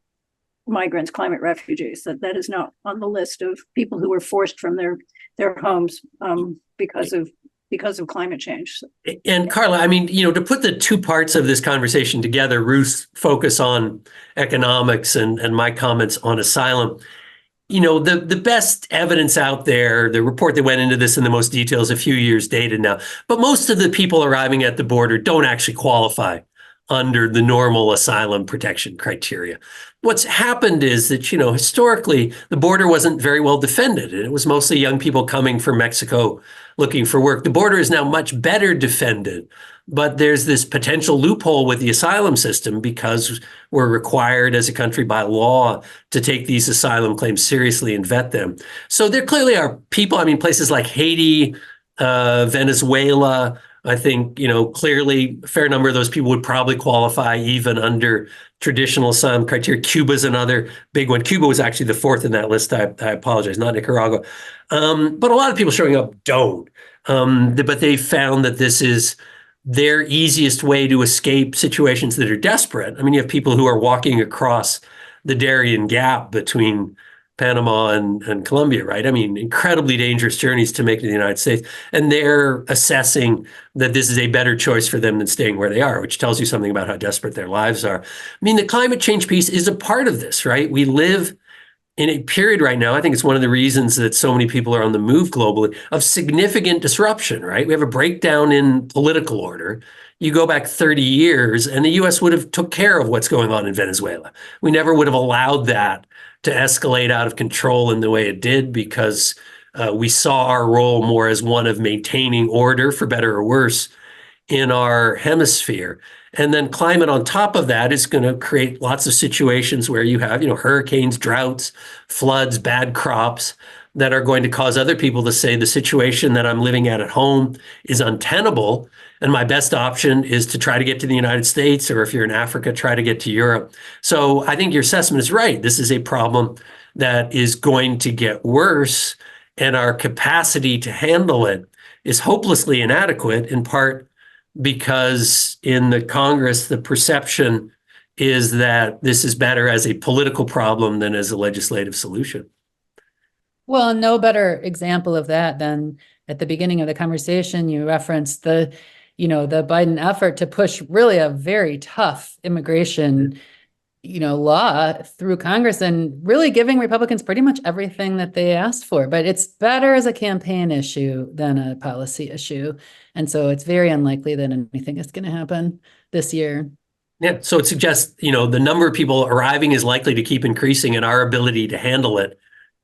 migrants, climate refugees. That is not on the list of people who were forced from their homes because of climate change. And Carla, I mean, to put the two parts of this conversation together, Ruth's focus on economics and my comments on asylum, the best evidence out there, the report that went into this in the most detail is a few years dated now, but most of the people arriving at the border don't actually qualify under the normal asylum protection criteria. What's happened is that, historically, the border wasn't very well defended, and it was mostly young people coming from Mexico looking for work. The border is now much better defended, but there's this potential loophole with the asylum system because we're required as a country by law to take these asylum claims seriously and vet them. So there clearly are people, places like Haiti, Venezuela, I think, clearly a fair number of those people would probably qualify even under traditional asylum criteria. Cuba's another big one. Cuba was actually the fourth in that list. I apologize, not Nicaragua. But a lot of people showing up don't. But they found that this is their easiest way to escape situations that are desperate. You have people who are walking across the Darien Gap between Panama and Colombia, right? Incredibly dangerous journeys to make to the United States. And they're assessing that this is a better choice for them than staying where they are, which tells you something about how desperate their lives are. The climate change piece is a part of this, right? We live in a period right now, I think it's one of the reasons that so many people are on the move globally, of significant disruption, right? We have a breakdown in political order. You go back 30 years and the US would have took care of what's going on in Venezuela. We never would have allowed that to escalate out of control in the way it did because we saw our role more as one of maintaining order, for better or worse, in our hemisphere. And then climate on top of that is going to create lots of situations where you have, hurricanes, droughts, floods, bad crops that are going to cause other people to say the situation that I'm living at home is untenable. And my best option is to try to get to the United States, or if you're in Africa, try to get to Europe. So I think your assessment is right. This is a problem that is going to get worse, and our capacity to handle it is hopelessly inadequate, in part because in the Congress, the perception is that this is better as a political problem than as a legislative solution. Well, no better example of that than at the beginning of the conversation, you referenced the Biden effort to push really a very tough immigration, law through Congress, and really giving Republicans pretty much everything that they asked for. But it's better as a campaign issue than a policy issue. And so it's very unlikely that anything is going to happen this year. Yeah, so it suggests, the number of people arriving is likely to keep increasing, and our ability to handle it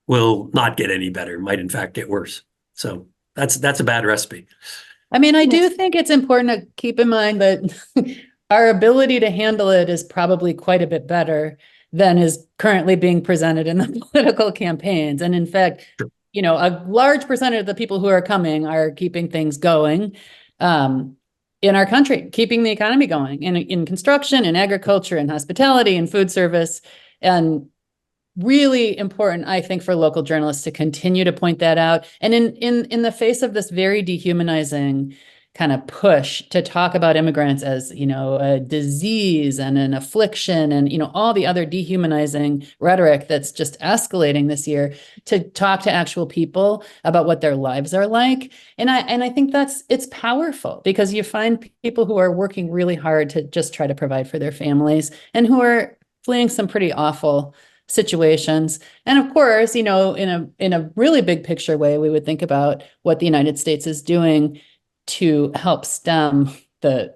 will not get any better, might in fact get worse. So that's a bad recipe. I mean, I do think it's important to keep in mind that our ability to handle it is probably quite a bit better than is currently being presented in the political campaigns. And in fact, Sure. A large percentage of the people who are coming are keeping things going in our country, keeping the economy going in construction, in agriculture, in hospitality, and food service. And really important, I think, for local journalists to continue to point that out. And in the face of this very dehumanizing kind of push to talk about immigrants as, a disease and an affliction and, all the other dehumanizing rhetoric that's just escalating this year, to talk to actual people about what their lives are like. And I think it's powerful, because you find people who are working really hard to just try to provide for their families and who are fleeing some pretty awful situations. And of course, in a really big picture way, we would think about what the United States is doing to help stem the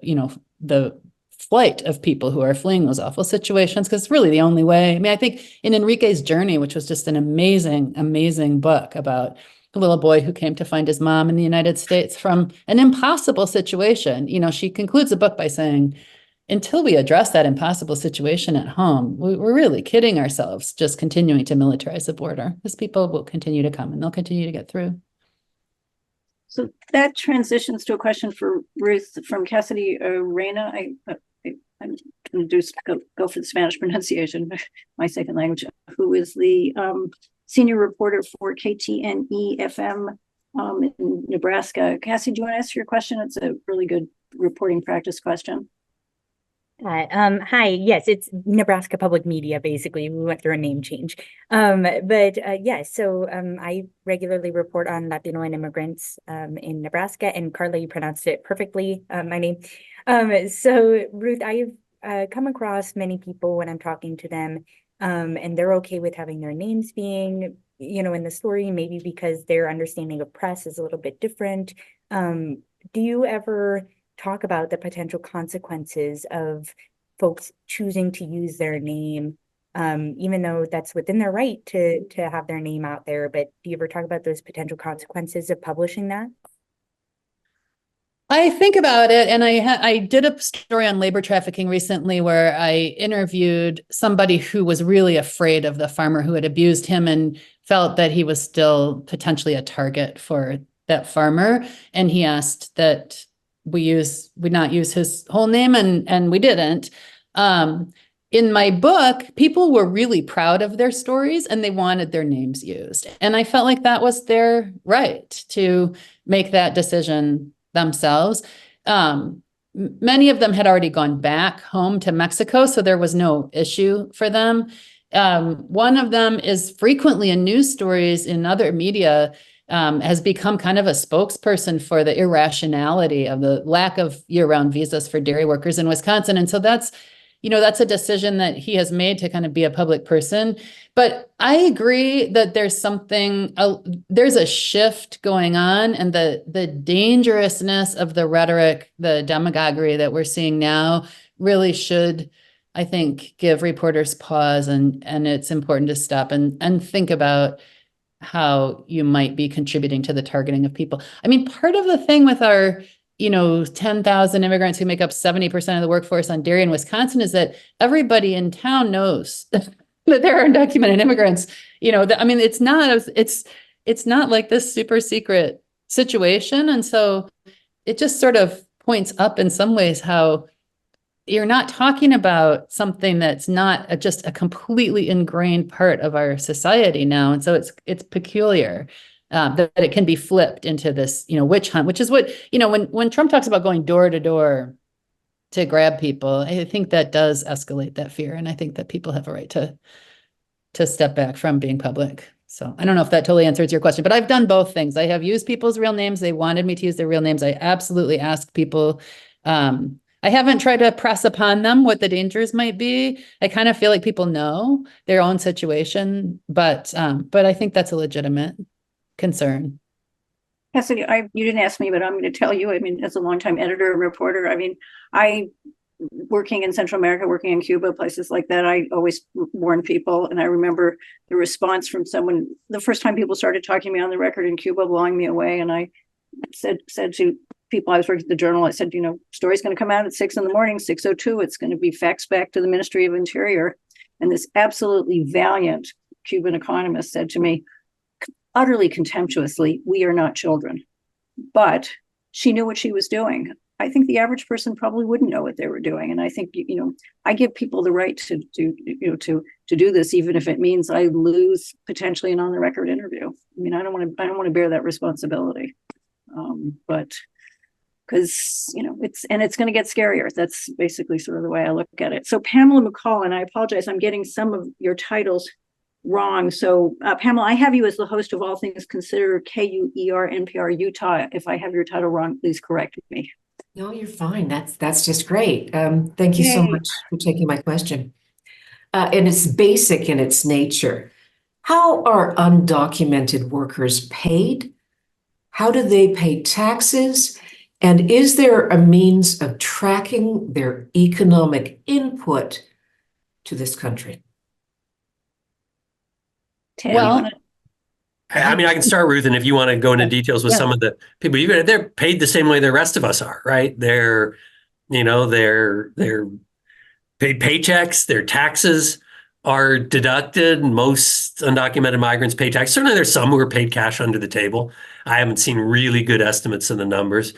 flight of people who are fleeing those awful situations, because it's really the only way. I mean, I think in Enrique's Journey, which was just an amazing, amazing book about a little boy who came to find his mom in the United States from an impossible situation, she concludes the book by saying, until we address that impossible situation at home, we're really kidding ourselves just continuing to militarize the border, because people will continue to come and they'll continue to get through. So that transitions to a question for Ruth from Cassidy Reyna. I'm going to go for the Spanish pronunciation, my second language, who is the senior reporter for KTNE FM in Nebraska. Cassie, do you want to ask your question? It's a really good reporting practice question. Hi, yes, it's Nebraska Public Media, basically. We went through a name change. Yes, so I regularly report on Latino and immigrants in Nebraska, and Carla, you pronounced it perfectly, my name. So Ruth, I've come across many people when I'm talking to them, and they're okay with having their names being, in the story, maybe because their understanding of press is a little bit different. Do you ever talk about the potential consequences of folks choosing to use their name, even though that's within their right to have their name out there? But do you ever talk about those potential consequences of publishing that? I think about it, and I did a story on labor trafficking recently where I interviewed somebody who was really afraid of the farmer who had abused him and felt that he was still potentially a target for that farmer. And he asked that we not use his whole name, and we didn't. In my book, people were really proud of their stories and they wanted their names used. And I felt like that was their right to make that decision themselves. Many of them had already gone back home to Mexico, so there was no issue for them. One of them is frequently in news stories in other media, has become kind of a spokesperson for the irrationality of the lack of year-round visas for dairy workers in Wisconsin. And so that's a decision that he has made to kind of be a public person. But I agree that there's a shift going on, and the dangerousness of the rhetoric, the demagoguery that we're seeing now really should, I think, give reporters pause, and it's important to stop and think about how you might be contributing to the targeting of people. I mean, part of the thing with our, 10,000 immigrants who make up 70% of the workforce on dairy in Wisconsin is that everybody in town knows that there are undocumented immigrants. It's not like this super secret situation. And so it just sort of points up in some ways how you're not talking about something that's not just a completely ingrained part of our society now. And so it's peculiar that it can be flipped into this, witch hunt, which is what, when Trump talks about going door to door to grab people, I think that does escalate that fear. And I think that people have a right to step back from being public. So I don't know if that totally answers your question, but I've done both things. I have used people's real names. They wanted me to use their real names. I absolutely asked people, I haven't tried to press upon them what the dangers might be. I kind of feel like people know their own situation, but I think that's a legitimate concern. Cassidy, you didn't ask me, but I'm going to tell you, as a longtime editor and reporter, I working in Central America, working in Cuba, places like that, I always warn people. And I remember the response from someone, the first time people started talking to me on the record in Cuba, blowing me away. And I said to people, I was working at the Journal, I said, story's going to come out at 6 a.m, 6:02. It's going to be faxed back to the Ministry of Interior. And this absolutely valiant Cuban economist said to me, utterly contemptuously, "We are not children." But she knew what she was doing. I think the average person probably wouldn't know what they were doing. And I think, I give people the right to do this, even if it means I lose potentially an on the record interview. I mean, I don't want to bear that responsibility. But because, it's going to get scarier. That's basically sort of the way I look at it. So Pamela McCall, and I apologize, I'm getting some of your titles wrong. So Pamela, I have you as the host of All Things Considered KUER NPR Utah. If I have your title wrong, please correct me. No, you're fine. That's just great. Thank you so much for taking my question. And it's basic in its nature. How are undocumented workers paid? How do they pay taxes? And is there a means of tracking their economic input to this country? Ted, Well, I mean, I can start, Ruth, and if you want to go into details with some of the people, they're paid the same way the rest of us are, right? They're paid paychecks, their taxes are deducted. Most undocumented migrants pay tax. Certainly there's some who are paid cash under the table. I haven't seen really good estimates of the numbers.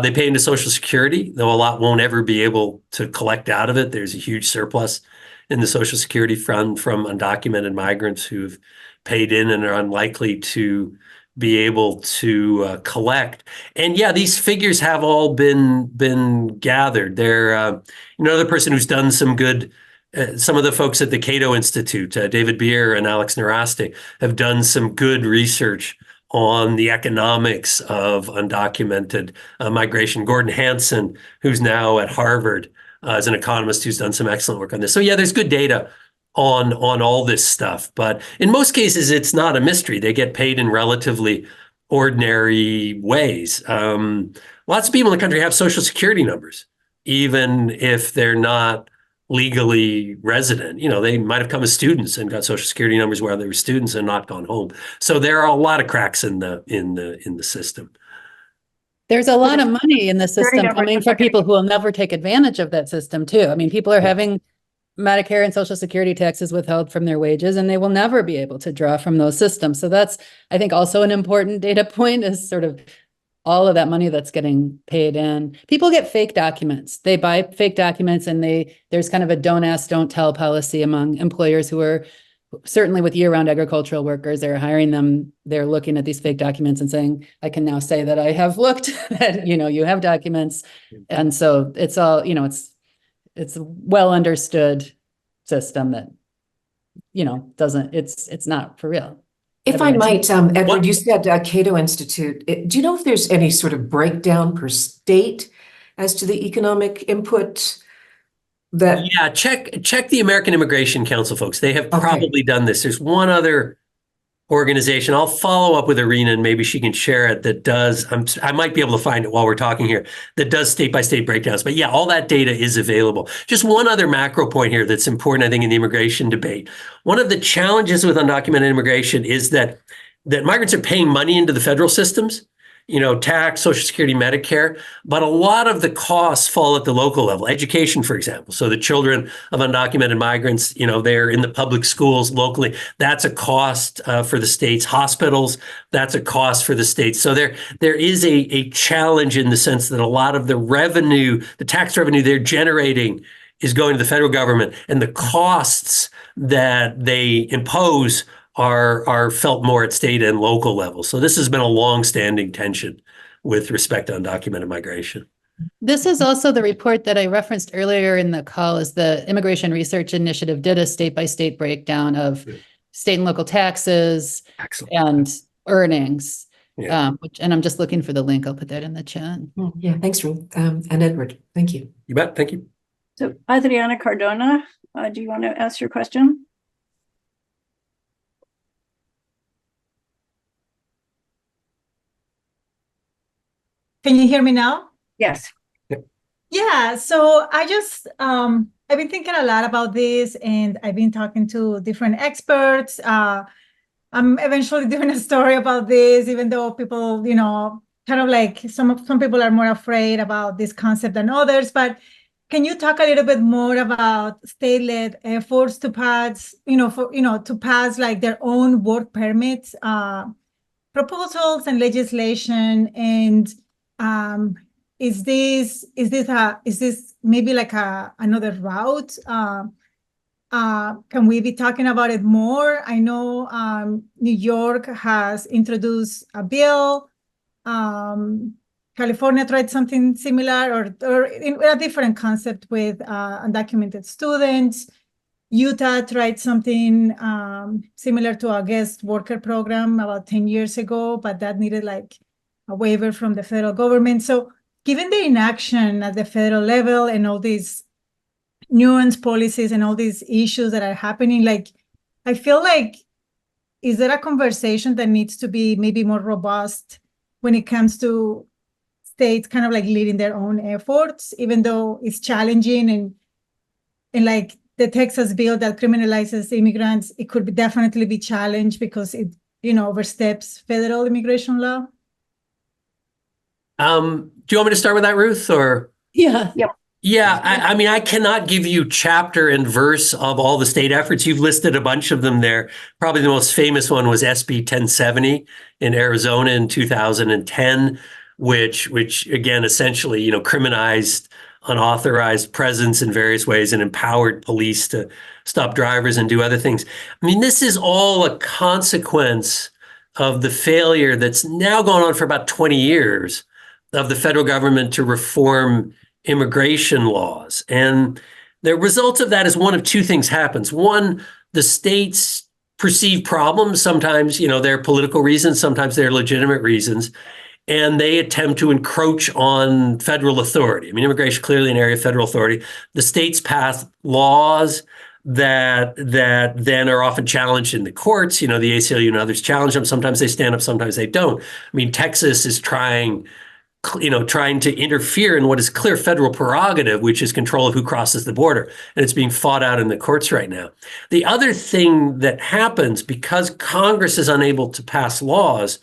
They pay into Social Security, though a lot won't ever be able to collect out of it. There's a huge surplus in the Social Security fund from undocumented migrants who've paid in and are unlikely to be able to collect. And yeah, these figures have all been gathered. They're another person who's done some good. Some of the folks at the Cato Institute, David Beer and Alex Naraste, have done some good research on the economics of undocumented migration. Gordon Hanson, who's now at Harvard, is an economist who's done some excellent work on this. So yeah, there's good data on all this stuff. But in most cases, it's not a mystery. They get paid in relatively ordinary ways. Lots of people in the country have Social Security numbers, even if they're not legally resident. They might have come as students and got Social Security numbers while they were students and not gone home. So there are a lot of cracks in the system. There's a lot of money in the system coming from people who will never take advantage of that system too. I mean, people are having Medicare and Social Security taxes withheld from their wages, and they will never be able to draw from those systems. So that's, I think, also an important data point, is sort of all of that money that's getting paid in. People get fake documents. They buy fake documents, and there's kind of a don't ask, don't tell policy among employers who are certainly with year-round agricultural workers. They're hiring them. They're looking at these fake documents and saying, I can now say that I have looked that, you have documents. And so it's all, it's a well understood system that, it's not for real. If I might, Edward, you said Cato Institute. Do you know if there's any sort of breakdown per state as to the economic input? Yeah, check the American Immigration Council, folks. They have probably done this. There's one other organization. I'll follow up with Irina, and maybe she can share it, that does, I might be able to find it while we're talking here, that does state-by-state breakdowns. But yeah, all that data is available. Just one other macro point here that's important, I think, in the immigration debate. One of the challenges with undocumented immigration is that migrants are paying money into the federal systems, tax, Social Security, Medicare, but a lot of the costs fall at the local level. Education, for example. So the children of undocumented migrants, they're in the public schools locally. That's a cost for the states. Hospitals, that's a cost for the states. So there is a challenge in the sense that a lot of the revenue, the tax revenue they're generating, is going to the federal government, and the costs that they impose are felt more at state and local levels. So this has been a long-standing tension with respect to undocumented migration. This is also the report that I referenced earlier in the call. Is the Immigration Research Initiative did a state-by-state breakdown of state and local taxes and earnings. And I'm just looking for the link. I'll put that in the chat. Yeah, thanks, Ruth. And Edward, thank you. You bet, thank you. So Adriana Cardona, do you want to ask your question? Can you hear me now? Yes. Yeah, so I've been thinking a lot about this, and I've been talking to different experts. I'm eventually doing a story about this, even though people, kind of like some people are more afraid about this concept than others. But can you talk a little bit more about state-led efforts to pass, to pass like their own work permits, proposals and legislation, and is this maybe like another route? Can we be talking about it more? I know New York has introduced a bill. California tried something similar, or in a different concept with undocumented students. Utah tried something similar to a guest worker program about 10 years ago, but that needed like a waiver from the federal government. So given the inaction at the federal level and all these nuanced policies and all these issues that are happening, like, I feel like, is there a conversation that needs to be maybe more robust when it comes to states kind of like leading their own efforts, even though it's challenging, and like the Texas bill that criminalizes immigrants, it could definitely be challenged because it, oversteps federal immigration law? Do you want me to start with that, Ruth, or? Yeah. Yep. Yeah, I mean, I cannot give you chapter and verse of all the state efforts. You've listed a bunch of them there. Probably the most famous one was SB 1070 in Arizona in 2010, which again, essentially, criminalized unauthorized presence in various ways and empowered police to stop drivers and do other things. I mean, this is all a consequence of the failure that's now gone on for about 20 years of the federal government to reform immigration laws. And the result of that is one of two things happens. One, the states perceive problems. Sometimes, they're political reasons, sometimes they're legitimate reasons, and they attempt to encroach on federal authority. I mean, immigration clearly an area of federal authority. The states pass laws that then are often challenged in the courts. The ACLU and others challenge them. Sometimes they stand up, sometimes they don't. I mean, Texas is trying to interfere in what is clear federal prerogative, which is control of who crosses the border. And it's being fought out in the courts right now. The other thing that happens, because Congress is unable to pass laws,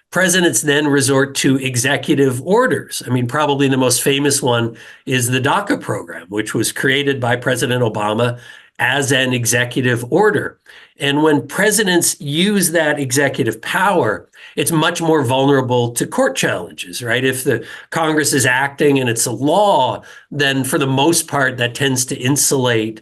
presidents then resort to executive orders. I mean, probably the most famous one is the DACA program, which was created by President Obama as an executive order. And when presidents use that executive power, it's much more vulnerable to court challenges, right? If the Congress is acting and it's a law, then for the most part, that tends to insulate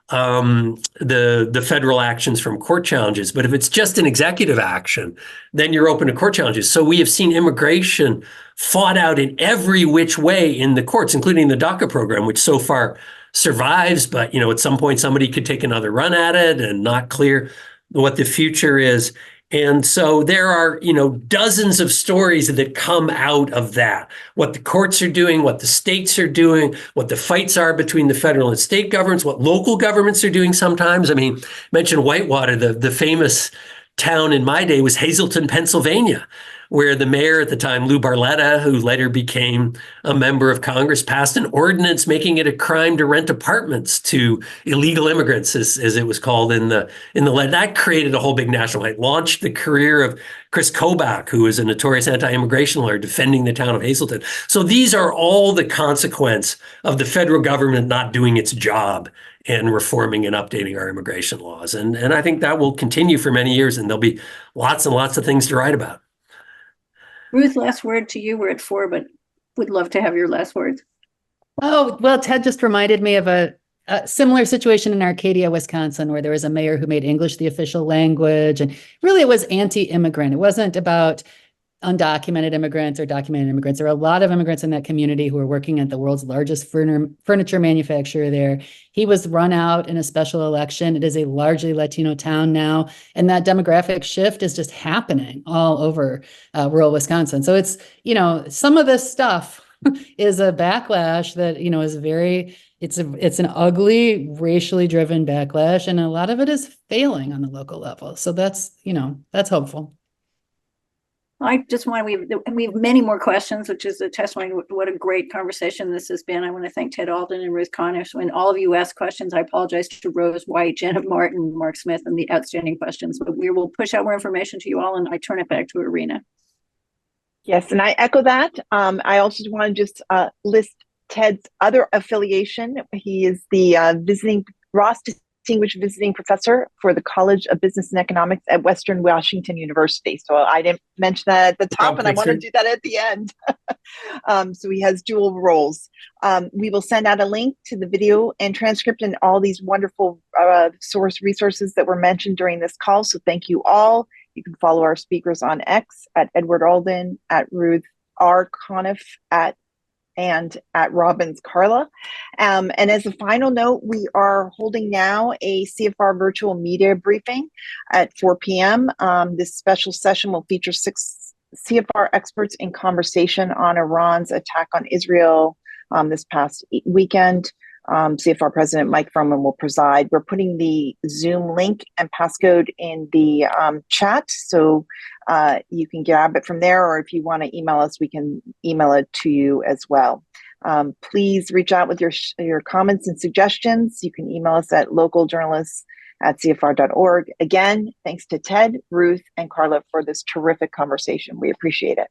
the federal actions from court challenges. But if it's just an executive action, then you're open to court challenges. So we have seen immigration fought out in every which way in the courts, including the DACA program, which so far survives. But, at some point, somebody could take another run at it, and not clear what the future is. And so there are, dozens of stories that come out of that. What the courts are doing, what the states are doing, what the fights are between the federal and state governments, what local governments are doing sometimes. I mean, mention Whitewater, the famous town in my day was Hazleton, Pennsylvania, where the mayor at the time, Lou Barletta, who later became a member of Congress, passed an ordinance making it a crime to rent apartments to illegal immigrants, as it was called in the letter. That created a whole big national fight, launched the career of Chris Kobach, who is a notorious anti-immigration lawyer defending the town of Hazleton. So these are all the consequence of the federal government not doing its job and reforming and updating our immigration laws. And I think that will continue for many years, and there'll be lots and lots of things to write about. Ruth, last word to you. We're at 4, but would love to have your last words. Oh, well, Ted just reminded me of a similar situation in Arcadia, Wisconsin, where there was a mayor who made English the official language. And really, it was anti-immigrant. It wasn't about undocumented immigrants or documented immigrants. There are a lot of immigrants in that community who are working at the world's largest furniture manufacturer there. He was run out in a special election. It is a largely Latino town now, and that demographic shift is just happening all over rural Wisconsin. So it's, some of this stuff is a backlash that, is very, it's an ugly, racially driven backlash, and a lot of it is failing on the local level. So that's, that's hopeful. I just want we have many more questions, which is a testimony to what a great conversation this has been. I want to thank Ted Alden and Ruth Conniff. When all of you ask questions, I apologize to Rose White, Janet Martin, Mark Smith, and the outstanding questions. But we will push out more information to you all, and I turn it back to Irina. Yes, and I echo that. I also want to just list Ted's other affiliation. He is the Ross Distinguished Visiting Professor for the College of Business and Economics at Western Washington University. So I didn't mention that at the top, and I want to do that at the end. So he has dual roles. We will send out a link to the video and transcript and all these wonderful source resources that were mentioned during this call. So thank you all. You can follow our speakers on X at Edward Alden, at Ruth R. Conniff, and at Robbins Carla. And as a final note, we are holding now a CFR virtual media briefing at 4 p.m. This special session will feature 6 CFR experts in conversation on Iran's attack on Israel this past weekend. CFR President Mike Froman will preside. We're putting the Zoom link and passcode in the chat, so you can grab it from there, or if you want to email us, we can email it to you as well. Please reach out with your comments and suggestions. You can email us at localjournalists@cfr.org. Again, thanks to Ted, Ruth, and Carla for this terrific conversation. We appreciate it.